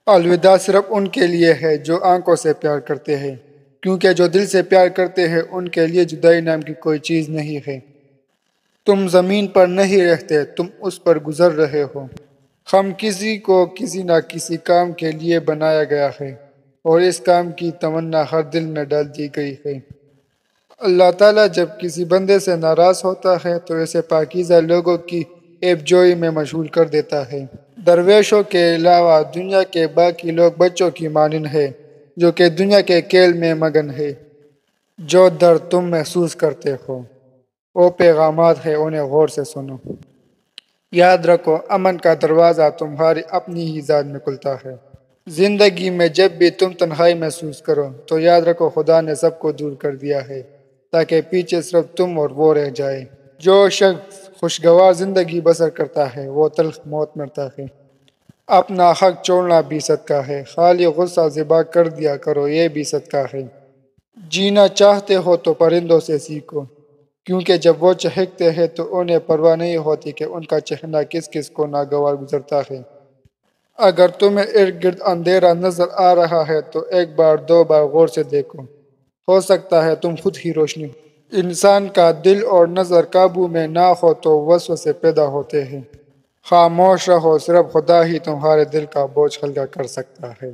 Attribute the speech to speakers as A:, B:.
A: الوداع صرف ان کے لیے ہے جو آنکھوں سے پیار کرتے ہیں، کیونکہ جو دل سے پیار کرتے ہیں ان کے لیے جدائی نام کی کوئی چیز نہیں ہے۔ تم زمین پر نہیں رہتے، تم اس پر گزر رہے ہو۔ ہم کسی کو کسی نہ کسی کام کے لیے بنایا گیا ہے، اور اس کام کی تمنا ہر دل میں ڈال دی گئی ہے۔ اللہ تعالیٰ جب کسی بندے سے ناراض ہوتا ہے تو اسے پاکیزہ لوگوں کی عیب جوئی میں مشغول کر دیتا ہے۔ درویشوں کے علاوہ دنیا کے باقی لوگ بچوں کی مانند ہے جو کہ دنیا کے کھیل میں مگن ہے۔ جو درد تم محسوس کرتے ہو وہ پیغامات ہے، انہیں غور سے سنو۔ یاد رکھو، امن کا دروازہ تمہاری اپنی ہی ذات میں کھلتا ہے۔ زندگی میں جب بھی تم تنہائی محسوس کرو تو یاد رکھو خدا نے سب کو دور کر دیا ہے تاکہ پیچھے صرف تم اور وہ رہ جائے۔ جو شخص خوشگوار زندگی بسر کرتا ہے وہ تلخ موت مرتا ہے۔ اپنا حق چھوڑنا بھی صدقہ ہے، خالی غصہ ذبح کر دیا کرو، یہ بھی صدقہ ہے۔ جینا چاہتے ہو تو پرندوں سے سیکھو، کیونکہ جب وہ چہکتے ہیں تو انہیں پرواہ نہیں ہوتی کہ ان کا چہنا کس کس کو ناگوار گزرتا ہے۔ اگر تمہیں ارد گرد اندھیرا نظر آ رہا ہے تو ایک بار دو بار غور سے دیکھو، ہو سکتا ہے تم خود ہی روشنی ہو۔ انسان کا دل اور نظر قابو میں نہ ہو تو وسوسے پیدا ہوتے ہیں۔ خاموش رہو، صرف خدا ہی تمہارے دل کا بوجھ ہلکا کر سکتا ہے۔